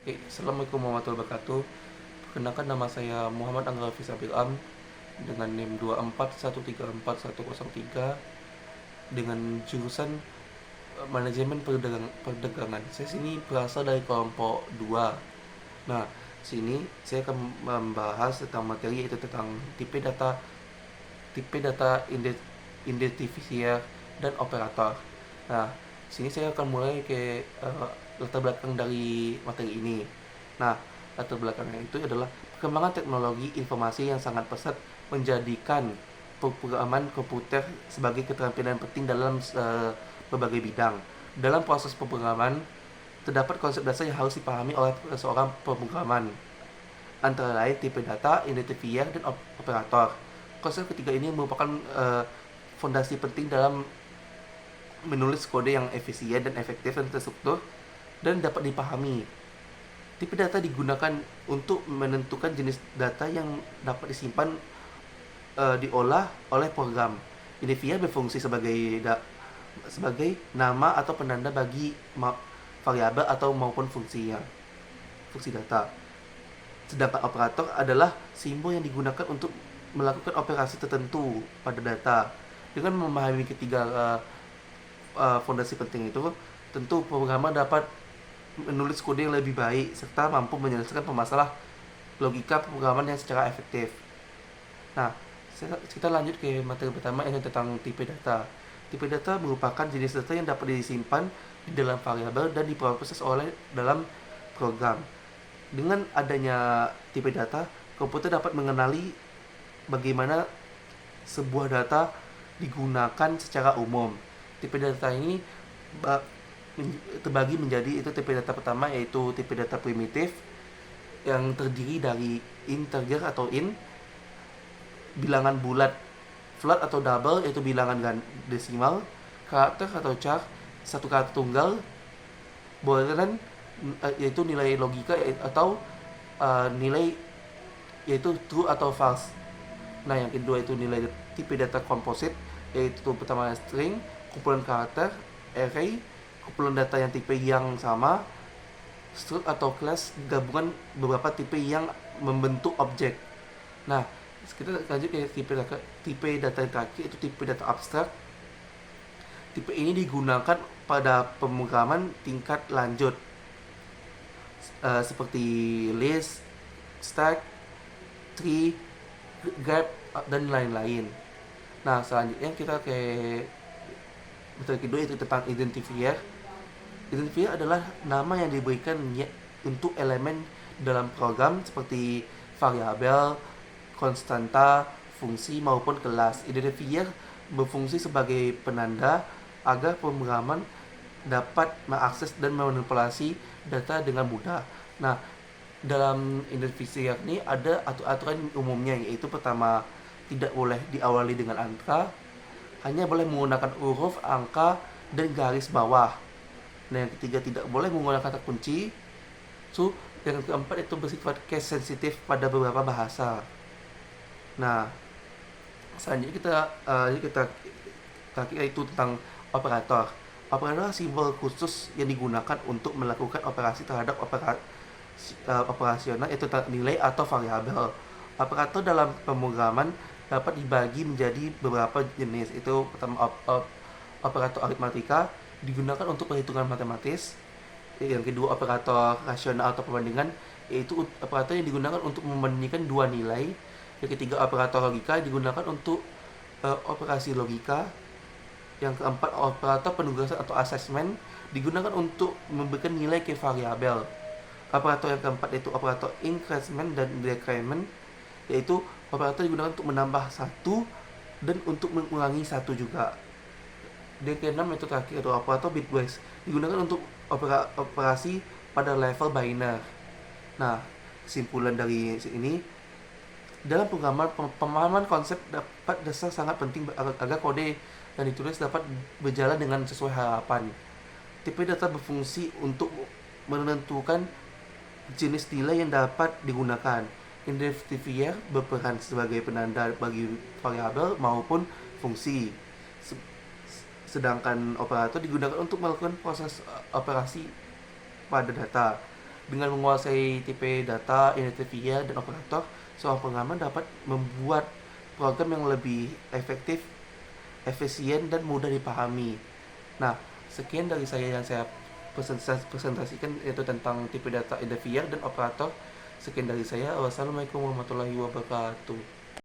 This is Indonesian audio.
Assalamualaikum warahmatullahi wabarakatuh. Perkenalkan, nama saya Muhammad Angga Fisabil Am dengan NIM 241341103 dengan jurusan Manajemen Perdagangan. Saya sini berasal dari kelompok 2. Nah, sini saya akan membahas tentang materi, yaitu tentang tipe data identifier dan operator. Nah, sini saya akan mulai ke latar belakang dari materi ini. Nah, latar belakangnya itu adalah perkembangan teknologi informasi yang sangat pesat menjadikan pemrograman komputer sebagai keterampilan penting dalam berbagai bidang. Dalam proses pemrograman, terdapat konsep dasar yang harus dipahami oleh seorang pemrograman, antara lain tipe data, identifier, dan operator. Konsep ketiga ini merupakan fondasi penting dalam menulis kode yang efisien dan efektif dan terstruktur dan dapat dipahami. Tipe data digunakan untuk menentukan jenis data yang dapat disimpan diolah oleh program. Identifier berfungsi sebagai nama atau penanda bagi variabel atau maupun fungsi data. Sedangkan operator adalah simbol yang digunakan untuk melakukan operasi tertentu pada data. Dengan memahami ketiga fondasi penting itu, tentu programmer dapat menulis kode yang lebih baik serta mampu menyelesaikan masalah logika pemrograman yang secara efektif. Nah, kita lanjut ke materi pertama, yaitu tentang tipe data. Tipe data merupakan jenis data yang dapat disimpan di dalam variabel dan diproses oleh dalam program. Dengan adanya tipe data, komputer dapat mengenali bagaimana sebuah data digunakan secara umum. Tipe data ini terbagi menjadi itu tipe data pertama, yaitu tipe data primitif yang terdiri dari integer atau int, bilangan bulat float atau double yaitu bilangan desimal, karakter atau char satu karakter tunggal, boolean yaitu nilai logika atau nilai yaitu true atau false. Nah, yang kedua itu nilai tipe data komposit, yaitu pertama string, kumpulan karakter, array, kumpulan data yang tipe yang sama, struct atau class, gabungan beberapa tipe yang membentuk objek. Nah, kita lanjut ke tipe data yang terakhir, itu tipe data abstrak. Tipe ini digunakan pada pemrograman tingkat lanjut seperti list, stack, tree, graph, dan lain-lain. Nah, selanjutnya kita ke metode kedua, itu tentang identifier. Identifier adalah nama yang diberikan untuk elemen dalam program seperti variabel, konstanta, fungsi maupun kelas. Identifier berfungsi sebagai penanda agar pemrograman dapat mengakses dan memanipulasi data dengan mudah. Nah, dalam identifier ini ada aturan umumnya, yaitu pertama, tidak boleh diawali dengan angka, hanya boleh menggunakan huruf, angka, dan garis bawah. Nah, yang ketiga, tidak boleh menggunakan kata kunci. Yang keempat itu bersifat case sensitif pada beberapa bahasa. Nah, selanjutnya kita itu tentang operator. Operator adalah simbol khusus yang digunakan untuk melakukan operasi terhadap operasional, yaitu nilai atau variabel. Operator dalam pemrograman dapat dibagi menjadi beberapa jenis. Itu pertama, operator aritmatika digunakan untuk perhitungan matematis. Yang kedua, operator rasional atau perbandingan, yaitu operator yang digunakan untuk membandingkan dua nilai. Yang ketiga, operator logika digunakan untuk operasi logika. Yang keempat, operator penugasan atau assessment digunakan untuk memberikan nilai ke variabel. Operator yang keempat yaitu operator increment dan decrement, yaitu operator digunakan untuk menambah satu dan untuk mengurangi satu juga. Dan keenam itu terakhir, itu operator bitwise, digunakan untuk operasi pada level binary. Nah, kesimpulan dari ini, dalam pemahaman konsep dapat dasar sangat penting agar kode yang ditulis dapat berjalan dengan sesuai harapan. Tipe data berfungsi untuk menentukan jenis nilai yang dapat digunakan. Identifier berperan sebagai penanda bagi variabel maupun fungsi. Sedangkan operator digunakan untuk melakukan proses operasi pada data. Dengan menguasai tipe data, identity VR, dan operator, seorang pengaman dapat membuat program yang lebih efektif, efisien, dan mudah dipahami. Nah, sekian dari saya yang saya presentasikan, yaitu tentang tipe data, identity VR, dan operator. Sekian dari saya. Wassalamualaikum warahmatullahi wabarakatuh.